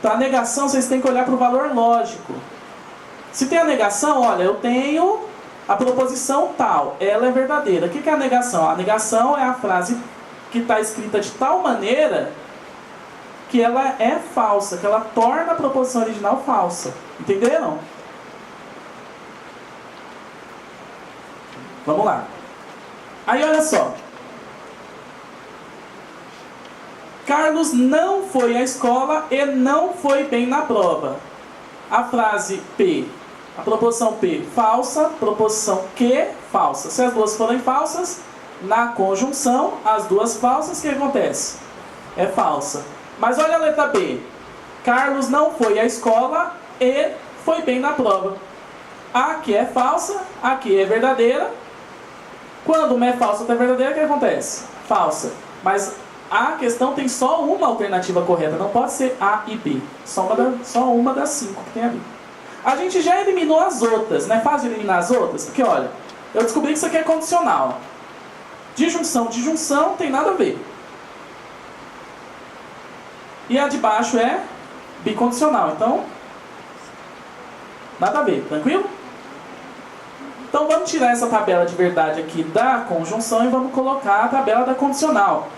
Para a negação, vocês têm que olhar para o valor lógico. Se tem a negação, olha, eu tenho a proposição tal, ela é verdadeira. O que é a negação? A negação é a frase que está escrita de tal maneira que ela é falsa, que ela torna a proposição original falsa. Entenderam? Vamos lá. Aí olha só. Carlos não foi à escola e não foi bem na prova. A frase P, a proposição P, falsa, proposição Q, falsa. Se as duas forem falsas, na conjunção, as duas falsas, o que acontece? É falsa. Mas olha a letra B. Carlos não foi à escola e foi bem na prova. A aqui é falsa, aqui é verdadeira. Quando uma é falsa e outra é verdadeira, o que acontece? Falsa. Mas a questão tem só uma alternativa correta, não pode ser A e B. Só uma das 5 que tem ali. A gente já eliminou as outras, não é fácil eliminar as outras? Porque olha, eu descobri que isso aqui é condicional. Disjunção, tem nada a ver. E a de baixo é bicondicional, então nada a ver, tranquilo? Então vamos tirar essa tabela de verdade aqui da conjunção e vamos colocar a tabela da condicional.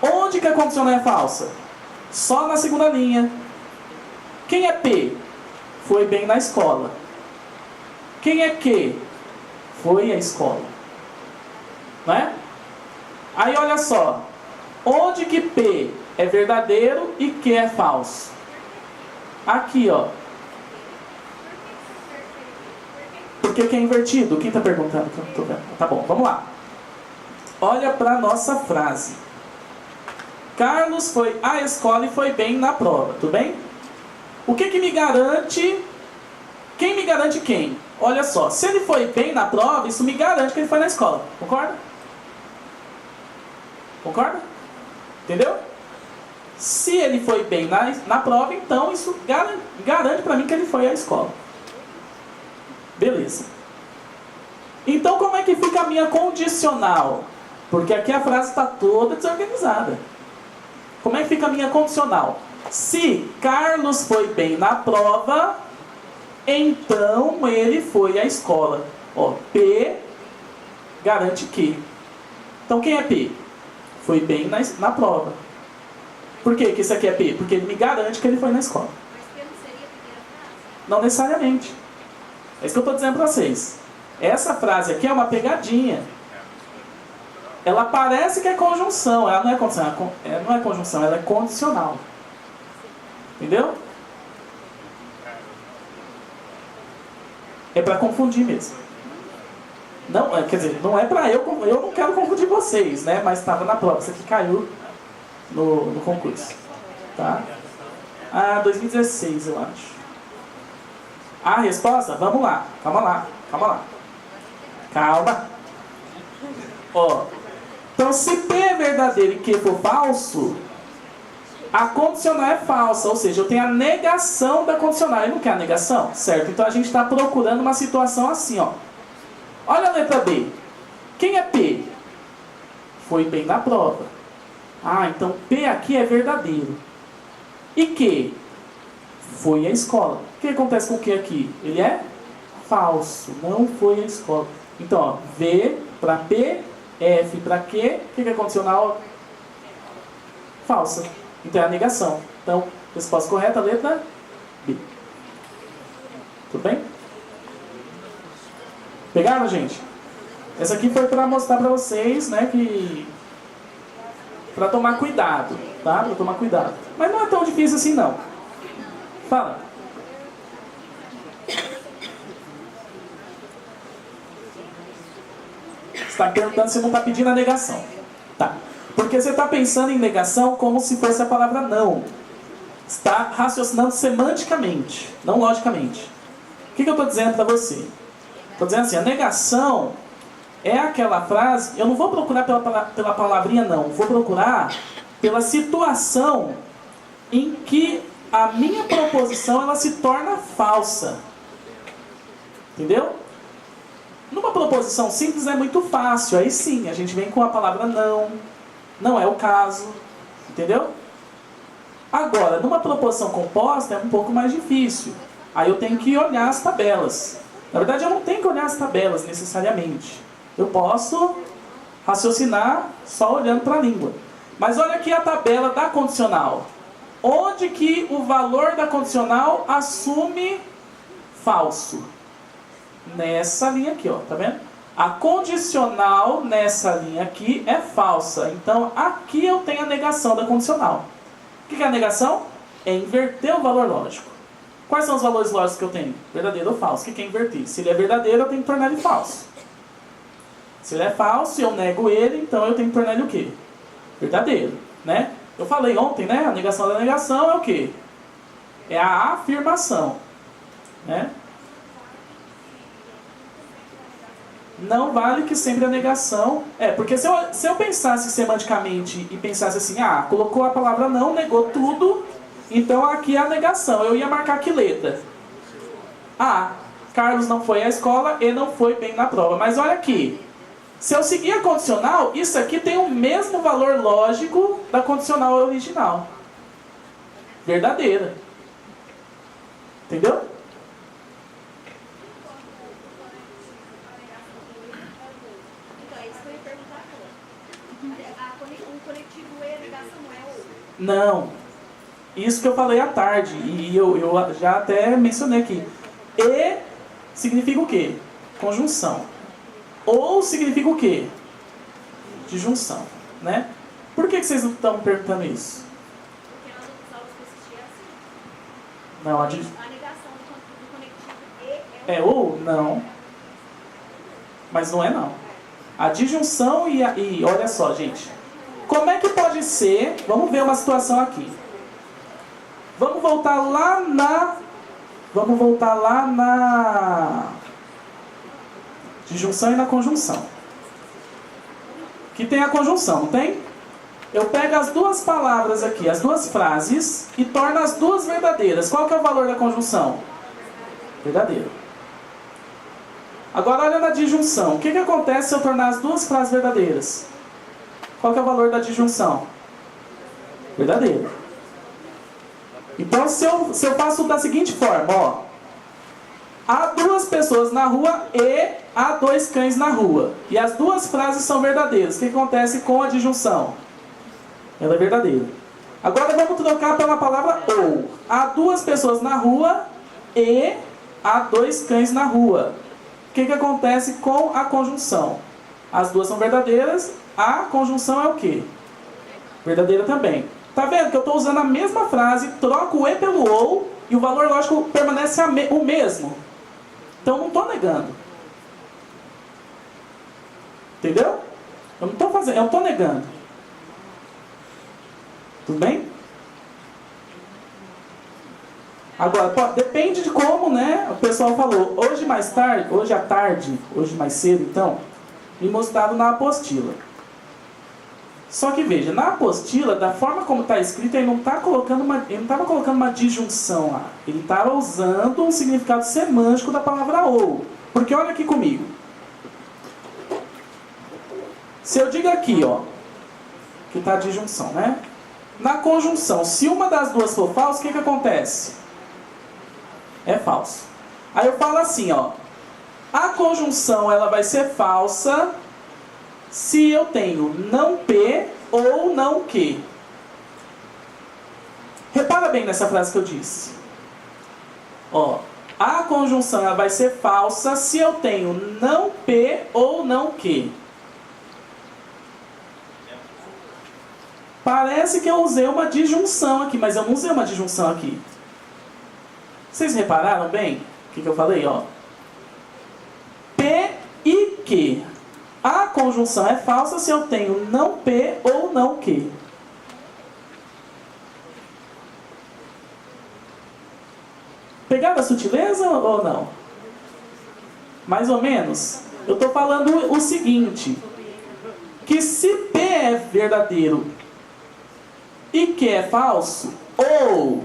Onde que a condicional é falsa? Só na segunda linha. Quem é P? Foi bem na escola. Quem é Q? Foi à escola. Não é? Aí olha só. Onde que P é verdadeiro e Q é falso? Aqui, ó. Por que é invertido? Quem está perguntando? Que eu não tô vendo. Tá bom, vamos lá. Olha para a nossa frase. Carlos foi à escola e foi bem na prova, tudo bem? O que me garante? Quem me garante quem? Olha só, se ele foi bem na prova, isso me garante que ele foi na escola, concorda? Concorda? Entendeu? Se ele foi bem na prova, então isso garante para mim que ele foi à escola. Beleza. Então como é que fica a minha condicional? Porque aqui a frase está toda desorganizada. Como é que fica a minha condicional? Se Carlos foi bem na prova, então ele foi à escola. Ó, P garante que. Então quem é P? Foi bem na prova. Por que isso aqui é P? Porque ele me garante que ele foi na escola. Mas P não seria a primeira frase? Não necessariamente. É isso que eu estou dizendo para vocês. Essa frase aqui é uma pegadinha. Ela parece que é conjunção. Ela não é conjunção. Não é conjunção, ela é condicional. Entendeu? É para confundir mesmo. Não, quer dizer, não é para eu não quero confundir vocês, né? Mas estava na prova. Isso aqui caiu no concurso. Tá? 2016, eu acho. A resposta? Vamos lá. Calma lá. Calma. Ó. Então, se P é verdadeiro e Q for falso, a condicional é falsa. Ou seja, eu tenho a negação da condicional. Eu não quero a negação? Certo. Então, a gente está procurando uma situação assim, ó. Olha a letra B. Quem é P? Foi bem na prova. Então P aqui é verdadeiro. E Q? Foi à escola. O que acontece com o Q aqui? Ele é falso. Não foi à escola. Então, ó, V para P, F para Q. O que é condicional? Falsa. Então é a negação. Então, resposta correta, letra B. Tudo bem? Pegaram, gente? Essa aqui foi para mostrar para vocês, né, que... para tomar cuidado, tá? Para tomar cuidado. Mas não é tão difícil assim, não. Fala. Você está perguntando se não está pedindo a negação. Tá. Porque você está pensando em negação como se fosse a palavra não. Está raciocinando semanticamente, não logicamente. O que eu estou dizendo para você? Estou dizendo assim, a negação é aquela frase... Eu não vou procurar pela palavrinha não. Vou procurar pela situação em que a minha proposição ela se torna falsa. Entendeu? Numa proposição simples é muito fácil. Aí sim, a gente vem com a palavra não. Não é o caso. Entendeu? Agora, numa proposição composta é um pouco mais difícil. Aí eu tenho que olhar as tabelas. Na verdade, eu não tenho que olhar as tabelas necessariamente. Eu posso raciocinar só olhando para a língua. Mas olha aqui a tabela da condicional. Onde que o valor da condicional assume falso? Nessa linha aqui, ó, tá vendo? A condicional nessa linha aqui é falsa. Então aqui eu tenho a negação da condicional. O que é a negação? É inverter o valor lógico. Quais são os valores lógicos que eu tenho? Verdadeiro ou falso? O que é inverter? Se ele é verdadeiro, eu tenho que tornar ele falso. Se ele é falso e eu nego ele, então eu tenho que tornar ele o quê? Verdadeiro, né? Eu falei ontem, né? A negação da negação é o quê? É a afirmação, né? Não vale que sempre a negação... porque se eu pensasse semanticamente e pensasse assim, colocou a palavra não, negou tudo, então aqui é a negação. Eu ia marcar que letra? Carlos não foi à escola e não foi bem na prova. Mas olha aqui, se eu seguir a condicional, isso aqui tem o mesmo valor lógico da condicional original. Verdadeira. Entendeu? Então, é isso que eu ia perguntar agora. O conectivo E, a negação não é ou? Não. Isso que eu falei à tarde. E eu já até mencionei aqui. E significa o quê? Conjunção. Ou significa o quê? Disjunção, né? Por que vocês não estão perguntando isso? Porque nas outras aulas que eu assisti é assim. Não, A negação do conectivo E é ou? Não. Mas não é não. A disjunção e olha só, gente. Como é que pode ser... Vamos ver uma situação aqui. Vamos voltar lá na disjunção e na conjunção. Que tem a conjunção, não tem? Eu pego as duas palavras aqui, as duas frases, e torno as duas verdadeiras. Qual que é o valor da conjunção? Verdadeiro. Agora olha na disjunção. O que acontece se eu tornar as duas frases verdadeiras? Qual que é o valor da disjunção? Verdadeiro. Então se eu faço da seguinte forma, ó. Há duas pessoas na rua e há dois cães na rua. E as duas frases são verdadeiras. O que acontece com a disjunção? Ela é verdadeira. Agora vamos trocar pela palavra ou. Há duas pessoas na rua e há dois cães na rua. O que acontece com a conjunção? As duas são verdadeiras. A conjunção é o quê? Verdadeira também. Tá vendo que eu estou usando a mesma frase, troco o e pelo ou e o valor lógico permanece o mesmo. Então eu não estou negando. Entendeu? Eu não estou fazendo, eu estou negando. Tudo bem? Agora, depende de como, né? O pessoal falou, hoje à tarde, hoje mais cedo, então, me mostrado na apostila. Só que veja, na apostila, da forma como está escrito, ele não estava colocando uma disjunção lá. Ele estava usando um significado semântico da palavra ou. Porque olha aqui comigo. Se eu digo aqui, ó, que está a disjunção, né? Na conjunção, se uma das duas for falsa, o que acontece? É falso. Aí eu falo assim, ó. A conjunção, ela vai ser falsa se eu tenho não P ou não que. Repara bem nessa frase que eu disse. Ó, a conjunção ela vai ser falsa se eu tenho não P ou não que. Parece que eu usei uma disjunção aqui, mas eu não usei uma disjunção aqui. Vocês repararam bem o que eu falei? Ó? P e que. A conjunção é falsa se eu tenho não P ou não que. Pegaram a sutileza ou não? Mais ou menos. Eu estou falando o seguinte. Que se P é verdadeiro e que é falso, ou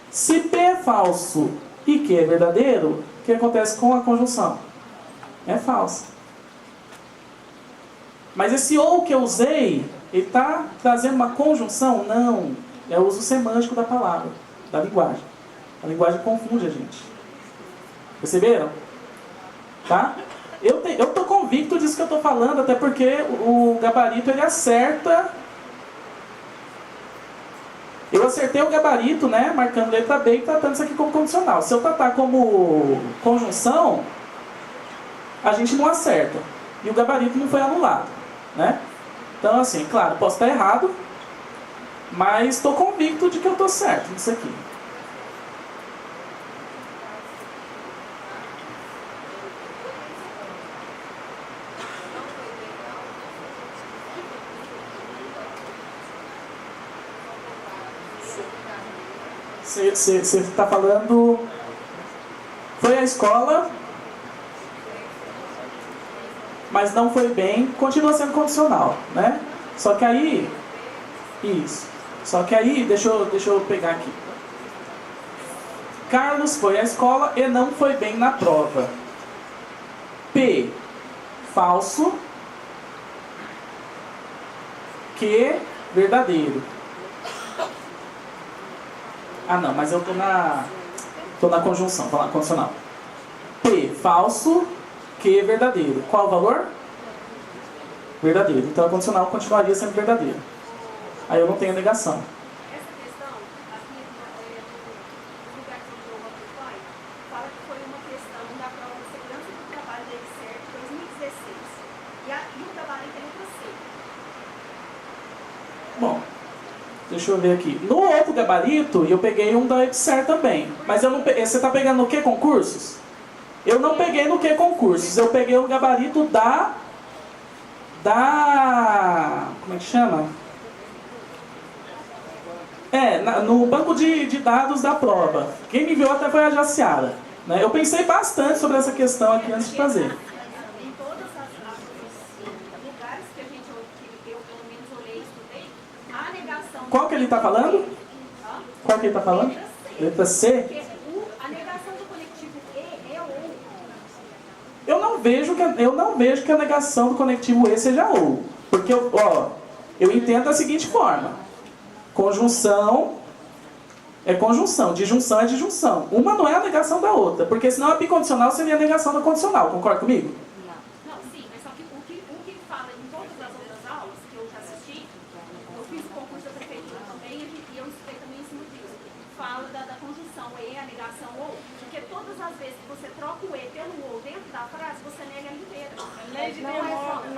se P é falso e que é verdadeiro, o que acontece com a conjunção? É falsa. Mas esse ou que eu usei, ele está trazendo uma conjunção? Não. É o uso semântico da palavra, da linguagem. A linguagem confunde a gente. Perceberam? Tá? Eu tô convicto disso que eu tô falando, até porque o gabarito ele acerta. Eu acertei o gabarito, né? Marcando letra B e tratando isso aqui como condicional. Se eu tratar como conjunção, a gente não acerta. E o gabarito não foi anulado, né? Então, assim, claro, posso estar errado, mas estou convicto de que eu estou certo nisso aqui. Você está falando... Foi à escola, mas não foi bem, continua sendo condicional, né? Só que aí... Isso. Só que aí, deixa eu pegar aqui. Carlos foi à escola e não foi bem na prova. P, falso. Q, verdadeiro. Ah, não, mas eu tô na conjunção, vou lá, condicional. P, falso. Q, verdadeiro. Qual o valor? Verdadeiro. Então a condicional continuaria sendo verdadeiro. Aí eu não tenho negação. Essa questão, aqui no lugar que eu acompanho, fala que foi uma questão da prova de segurança do trabalho da EXERT 2016. E o gabarito é letra C. Bom, deixa eu ver aqui. No outro gabarito, eu peguei um da EXERT também. Mas eu não peguei. Você está pegando no que concursos? Eu não peguei no que concursos. Eu peguei o gabarito da... Como é que chama? No banco de dados da prova. Quem me viu até foi a Jaciara, né? Eu pensei bastante sobre essa questão aqui antes de fazer. Em todos os lugares que a gente, que eu pelo menos olhei e estudei, a negação... Qual que ele está falando? Qual que ele está falando? Letra C? Porque a negação do conectivo E é ou. Eu não vejo que a negação do conectivo E seja ou. Porque eu entendo da seguinte forma. Conjunção é conjunção, disjunção é disjunção. Uma não é a negação da outra, porque senão a bicondicional seria a negação da condicional. Concorda comigo? Não, sim, mas só que o que fala em todas as outras aulas que eu já assisti, eu fiz o concurso da prefeitura também e eu estudei também em cima disso. Fala da conjunção E, a negação ou, porque todas as vezes que você troca o E pelo ou dentro da frase, você nega ela inteira.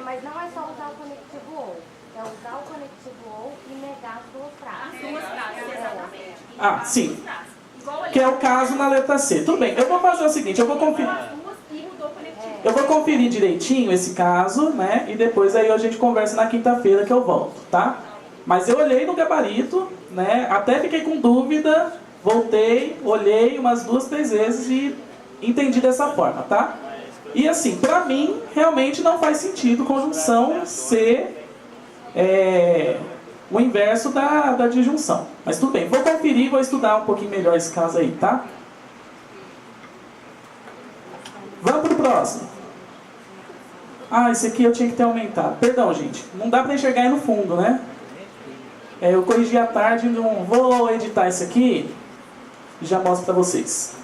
Mas não é só usar o conectivo ou. É usar o conectivo ou e negar as duas frases. As duas frases, exatamente. E Ah, negar as sim. duas frases. Igual ali, Que é o caso na letra C. Tudo bem, eu vou fazer o seguinte, eu vou conferir. as duas e mudou o conectivo. Eu vou conferir direitinho esse caso, né? E depois aí a gente conversa na quinta-feira que eu volto, tá? Mas eu olhei no gabarito, né? Até fiquei com dúvida, voltei, olhei umas 2, 3 vezes e entendi dessa forma, tá? E assim, pra mim, realmente não faz sentido conjunção ser o inverso da disjunção. Mas tudo bem, vou conferir, vou estudar um pouquinho melhor esse caso aí, tá? Vamos pro próximo. Ah, esse aqui eu tinha que ter aumentado. Perdão, gente. Não dá pra enxergar aí no fundo, né? Eu corrigi à tarde, não vou editar isso aqui e já mostro pra vocês.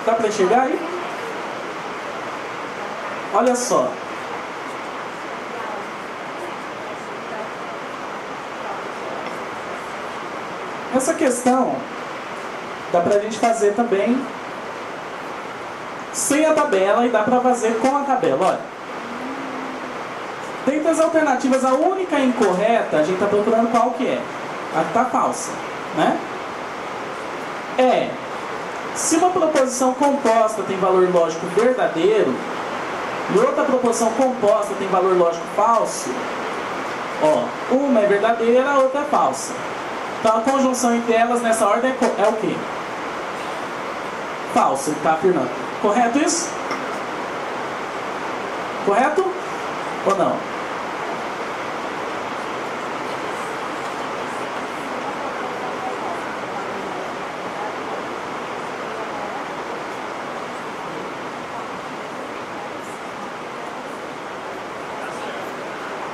Dá para enxergar aí? Olha só. Essa questão dá para a gente fazer também sem a tabela e dá para fazer com a tabela. Olha. Dentre as alternativas, a única incorreta, a gente está procurando qual que é? A que está falsa, né? Se uma proposição composta tem valor lógico verdadeiro e outra proposição composta tem valor lógico falso, ó, uma é verdadeira, a outra é falsa. Então a conjunção entre elas nessa ordem é o quê? Falso, ele está afirmando. Correto isso? Correto? Ou não?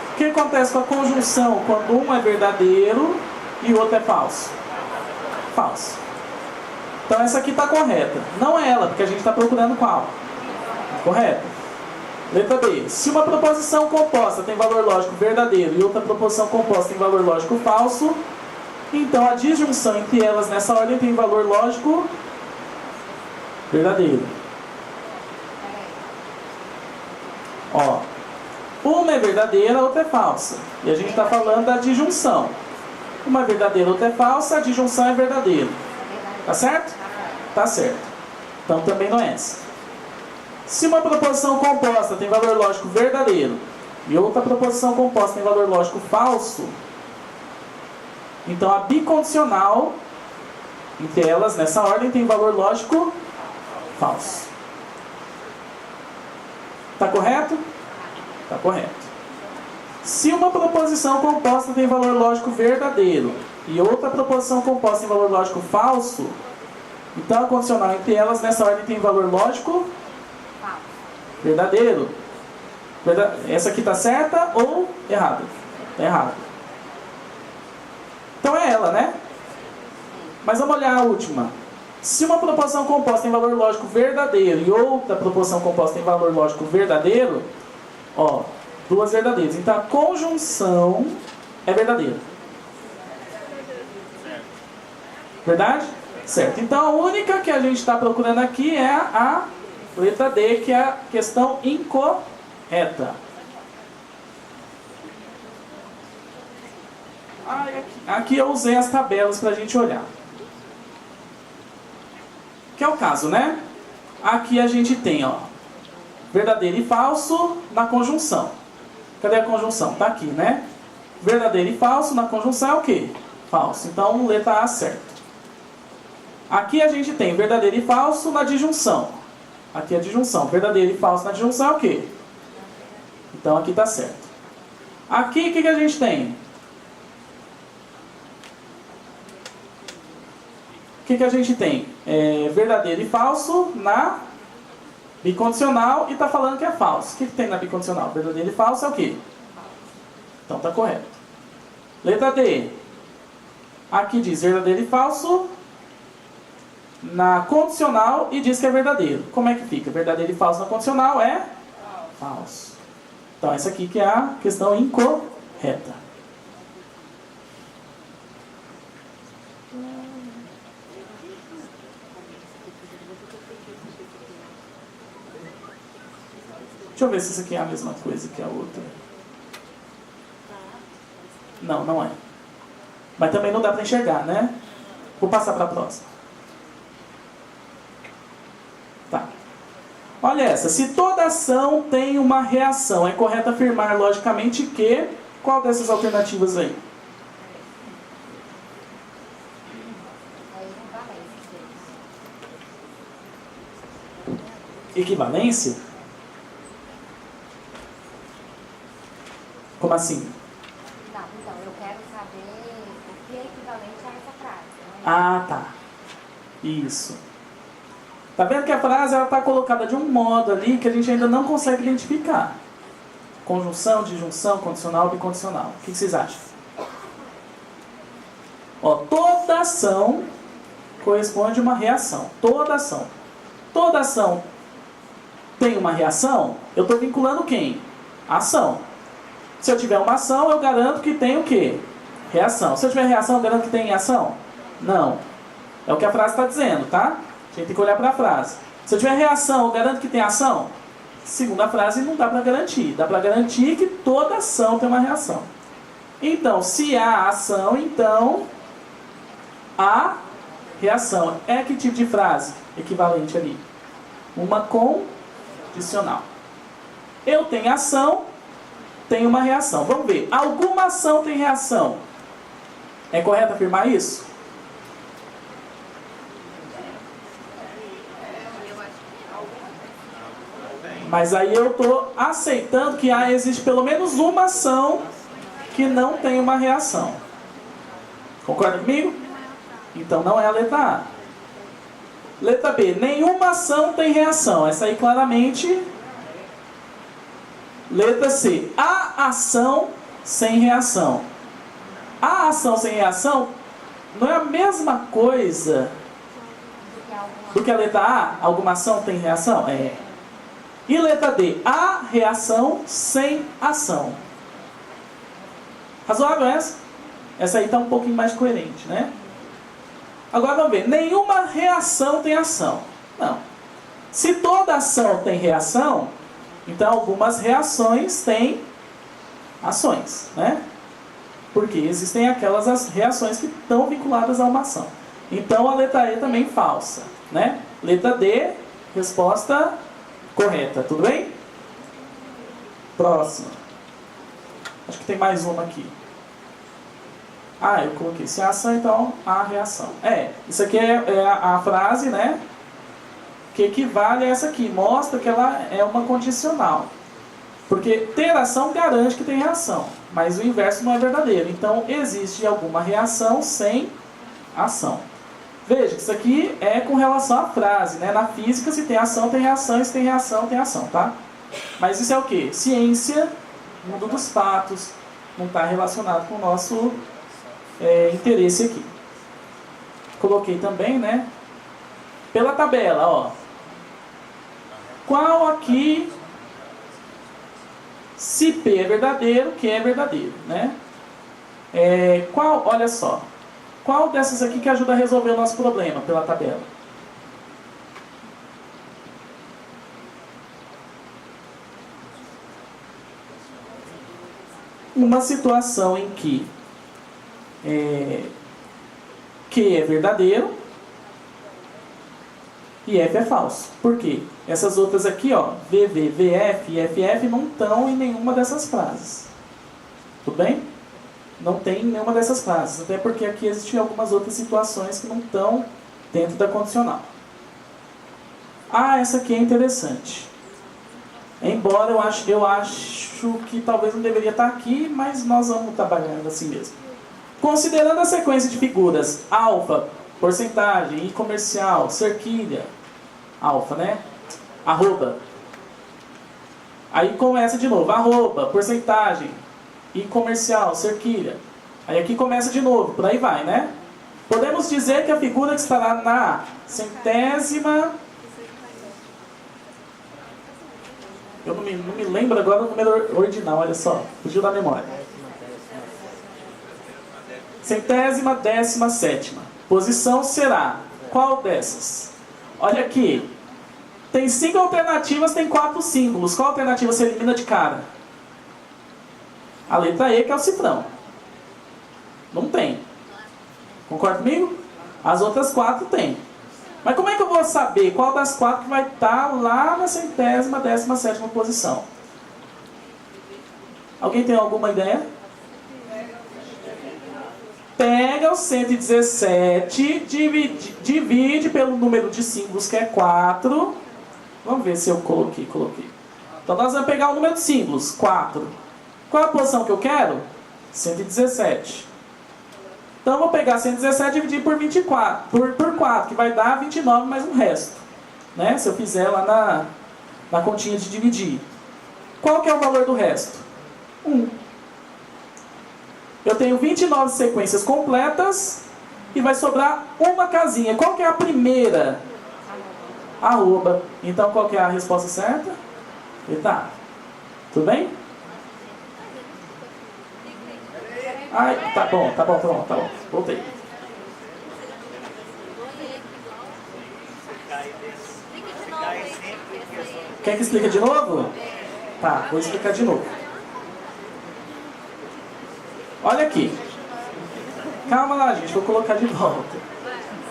O que acontece com a conjunção quando um é verdadeiro e o outro é falso? Falso. Então essa aqui está correta. Não é ela, porque a gente está procurando qual? Correto. Letra B. Se uma proposição composta tem valor lógico verdadeiro e outra proposição composta tem valor lógico falso, então a disjunção entre elas nessa ordem tem valor lógico verdadeiro. Ó. Uma é verdadeira, a outra é falsa. E a gente está falando da disjunção. Uma é verdadeira, a outra é falsa, a disjunção é verdadeira. Tá certo? Tá certo. Então também não é essa. Se uma proposição composta tem valor lógico verdadeiro e outra proposição composta tem valor lógico falso, então a bicondicional entre elas, nessa ordem, tem valor lógico falso. Tá correto? Está correto. Se uma proposição composta tem valor lógico verdadeiro e outra proposição composta tem valor lógico falso, então a condicional entre elas nessa ordem tem valor lógico verdadeiro. Essa aqui está certa ou errada? Está errada. Então é ela, né? Mas vamos olhar a última. Se uma proposição composta tem valor lógico verdadeiro e outra proposição composta tem valor lógico verdadeiro, ó, duas verdadeiras. Então a conjunção é verdadeira. Verdade? Certo. Então a única que a gente está procurando aqui é a letra D, que é a questão incorreta. Aqui eu usei as tabelas para a gente olhar. Que é o caso, né? Aqui a gente tem, ó, verdadeiro e falso na conjunção. Cadê a conjunção? Está aqui, né? Verdadeiro e falso na conjunção é o quê? Falso. Então, letra A certo. Aqui a gente tem verdadeiro e falso na disjunção. Aqui é a disjunção. Verdadeiro e falso na disjunção é o quê? Então, aqui está certo. Aqui, o que a gente tem? O que a gente tem? Verdadeiro e falso na bicondicional e está falando que é falso. O que tem na bicondicional? Verdadeiro e falso é o quê? Então está correto. Letra D. Aqui diz verdadeiro e falso na condicional e diz que é verdadeiro. Como é que fica? Verdadeiro e falso na condicional é falso. Então essa aqui que é a questão incorreta. Deixa eu ver se isso aqui é a mesma coisa que a outra. Não, não é. Mas também não dá para enxergar, né? Vou passar para a próxima. Tá. Olha essa. Se toda ação tem uma reação, é correto afirmar logicamente que Qual dessas alternativas aí? Equivalência? Como assim? Não, então, eu quero saber o que é equivalente a essa frase. Né? Ah, tá. Isso. Tá vendo que a frase está colocada de um modo ali que a gente ainda não consegue identificar. Conjunção, disjunção, condicional, bicondicional. O que vocês acham? Ó, toda ação corresponde a uma reação. Toda ação. Toda ação tem uma reação, eu estou vinculando quem? A ação. Se eu tiver uma ação, eu garanto que tem o quê? Reação. Se eu tiver reação, eu garanto que tem ação? Não. É o que a frase está dizendo, tá? A gente tem que olhar para a frase. Se eu tiver reação, eu garanto que tem ação? Segundo a frase, não dá para garantir. Dá para garantir que toda ação tem uma reação. Então, se há ação, então há reação. É que tipo de frase equivalente ali? Uma condicional. Eu tenho ação, tenho uma reação. Vamos ver. Alguma ação tem reação. É correto afirmar isso? Mas aí eu estou aceitando que existe pelo menos uma ação que não tem uma reação. Concorda comigo? Então não é a letra A. Letra B. Nenhuma ação tem reação. Essa aí claramente. Letra C. A ação sem reação. A ação sem reação não é a mesma coisa do que a letra A? Alguma ação tem reação? É. E letra D. A reação sem ação. Razoável essa? Essa aí está um pouquinho mais coerente, né? Agora vamos ver. Nenhuma reação tem ação. Não. Se toda ação tem reação, então algumas reações têm ações, né? Porque existem aquelas reações que estão vinculadas a uma ação. Então a letra E também falsa, né? Letra D, resposta correta. Tudo bem? Próxima. Acho que tem mais uma aqui. Eu coloquei se a ação, então a reação. Isso aqui é a frase, né? Que equivale a essa aqui. Mostra que ela é uma condicional. Porque ter ação garante que tem reação. Mas o inverso não é verdadeiro. Então existe alguma reação sem ação. Veja que isso aqui é com relação à frase, né? Na física, se tem ação, tem reação. Se tem reação, tem ação, tá? Mas isso é o quê? Ciência, mundo dos fatos. Não está relacionado com o nosso interesse aqui. Coloquei também, né? Pela tabela, ó. Qual aqui, se P é verdadeiro, Q é verdadeiro, né? Olha só. Qual dessas aqui que ajuda a resolver o nosso problema pela tabela? Uma situação em que Q é verdadeiro e F é falso. Por quê? Essas outras aqui, ó, VV, VF e FF não estão em nenhuma dessas frases. Tudo bem? Não tem nenhuma dessas frases. Até porque aqui existem algumas outras situações que não estão dentro da condicional. Essa aqui é interessante. Embora eu acho que talvez não deveria estar aqui, mas nós vamos trabalhando assim mesmo. Considerando a sequência de figuras alfa, porcentagem, I comercial, cerquilha, alfa, né? Arroba. Aí começa de novo, arroba, porcentagem, I comercial, cerquilha. Aí aqui começa de novo, por aí vai, né? Podemos dizer que a figura que estará na centésima... Eu não me lembro agora o número ordinal, olha só, fugiu da memória. 117ª posição será qual dessas? Olha aqui. Tem 5 alternativas, tem 4 símbolos. Qual alternativa você elimina de cara? A letra E, que é o cifrão. Não tem. Concorda comigo? As outras 4 tem. Mas como é que eu vou saber qual das 4 que vai estar lá na 117ª posição? Alguém tem alguma ideia? Pega o 117, divide pelo número de símbolos, que é 4. Vamos ver se eu coloquei. Então nós vamos pegar o número de símbolos, 4. Qual é a posição que eu quero? 117. Então eu vou pegar 117 e dividir por 24, por 4, que vai dar 29 mais um resto. Né? Se eu fizer lá na continha de dividir. Qual que é o valor do resto? 1. Eu tenho 29 sequências completas e vai sobrar uma casinha. Qual que é a primeira? Arroba. Então qual que é a resposta certa? Eita. Tudo bem? Ai, tá bom. Voltei. Quer que explique de novo? Tá, vou explicar de novo. Olha aqui. Calma lá, gente, vou colocar de volta.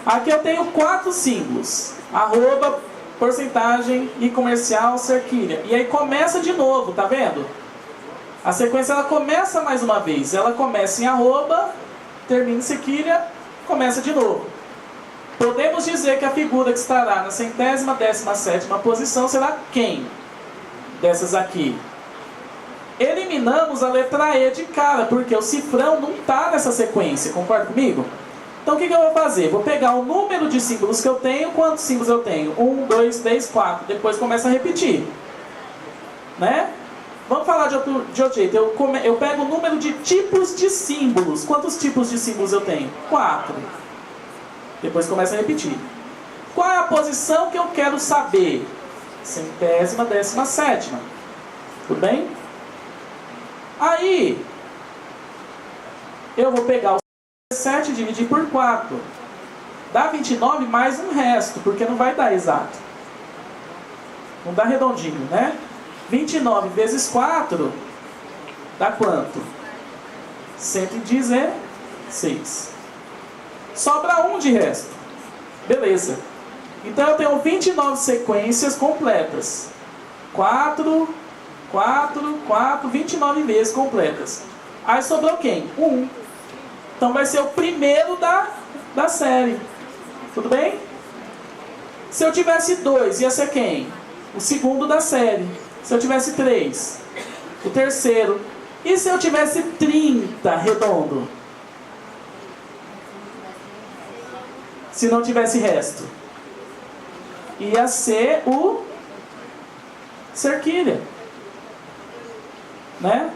Aqui eu tenho 4 símbolos. Arroba, porcentagem e comercial, cerquilha. E aí começa de novo, tá vendo? A sequência ela começa mais uma vez. Ela começa em arroba, termina em cerquilha, começa de novo. Podemos dizer que a figura que estará na 117ª posição será quem? Dessas aqui. Eliminamos a letra E de cara, porque o cifrão não está nessa sequência, concorda comigo? Então o que eu vou fazer? Vou pegar o número de símbolos que eu tenho. Quantos símbolos eu tenho? 1, 2, 3, 4. Depois começa a repetir. Né? Vamos falar de outro jeito. Eu pego o número de tipos de símbolos. Quantos tipos de símbolos eu tenho? 4. Depois começa a repetir. Qual é a posição que eu quero saber? 117ª. Tudo bem? Aí, eu vou pegar o 17 e dividir por 4. Dá 29 mais um resto, porque não vai dar exato. Não dá redondinho, né? 29 vezes 4 dá quanto? 116. Sobra 1 de resto. Beleza. Então eu tenho 29 sequências completas. 4, 29 vezes completas. Aí sobrou quem? 1. Então vai ser o primeiro da série. Tudo bem? Se eu tivesse 2, ia ser quem? O segundo da série. Se eu tivesse 3, o terceiro. E se eu tivesse 30 redondo? Se não tivesse resto? Ia ser o cerquilha. Né?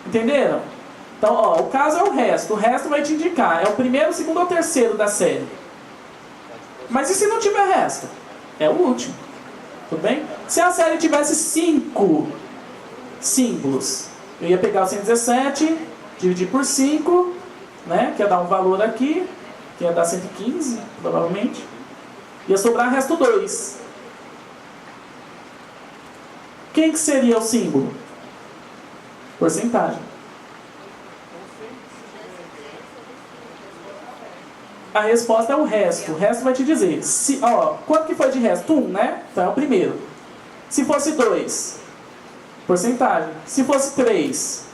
Entenderam? Então, ó, o caso é o resto. O resto vai te indicar. É o primeiro, o segundo ou o terceiro da série. Mas e se não tiver resto? É o último. Tudo bem? Se a série tivesse 5 símbolos, eu ia pegar o 117, dividir por 5, né? Que ia dar um valor aqui, que ia dar 115, provavelmente. Ia sobrar resto 2. Quem que seria o símbolo? Porcentagem. A resposta é o resto. O resto vai te dizer. Quanto que foi de resto? 1, né? Então é o primeiro. Se fosse 2, porcentagem. Se fosse 3,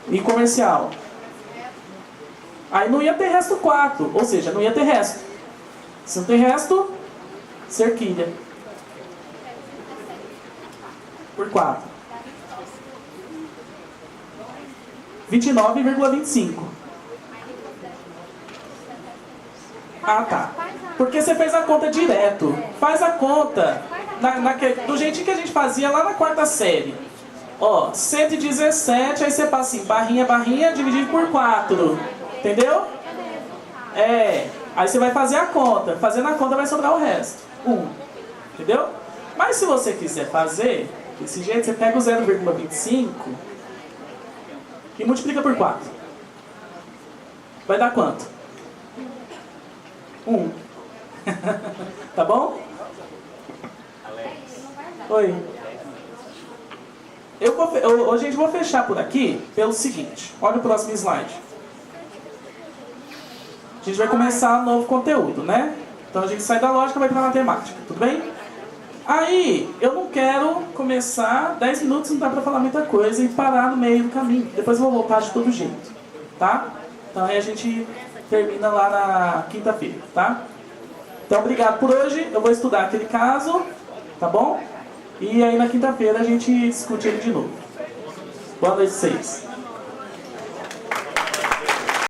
e comercial. Aí não ia ter resto 4. Ou seja, não ia ter resto. Se não tem resto, cerquilha. Por 4. 29,25. Ah, tá. Porque você fez a conta direto. Faz a conta do jeitinho que a gente fazia lá na 4ª série. Ó, 117, aí você passa assim, barrinha, dividido por 4. Entendeu? É. Aí você vai fazer a conta. Fazendo a conta vai sobrar o resto. 1. Entendeu? Mas se você quiser fazer desse jeito, você pega o 0,25 e multiplica por 4. Vai dar quanto? 1. Tá bom? Oi. Hoje a gente vai fechar por aqui pelo seguinte. Olha o próximo slide. A gente vai começar um novo conteúdo, né? Então a gente sai da lógica e vai para a matemática. Tudo bem? Aí, eu não quero começar 10 minutos, não dá para falar muita coisa e parar no meio do caminho. Depois eu vou voltar de todo jeito. tá? Então aí a gente termina lá na quinta-feira, tá? Então obrigado por hoje, eu vou estudar aquele caso, tá bom? E aí na quinta-feira a gente discute ele de novo. Boa noite a vocês.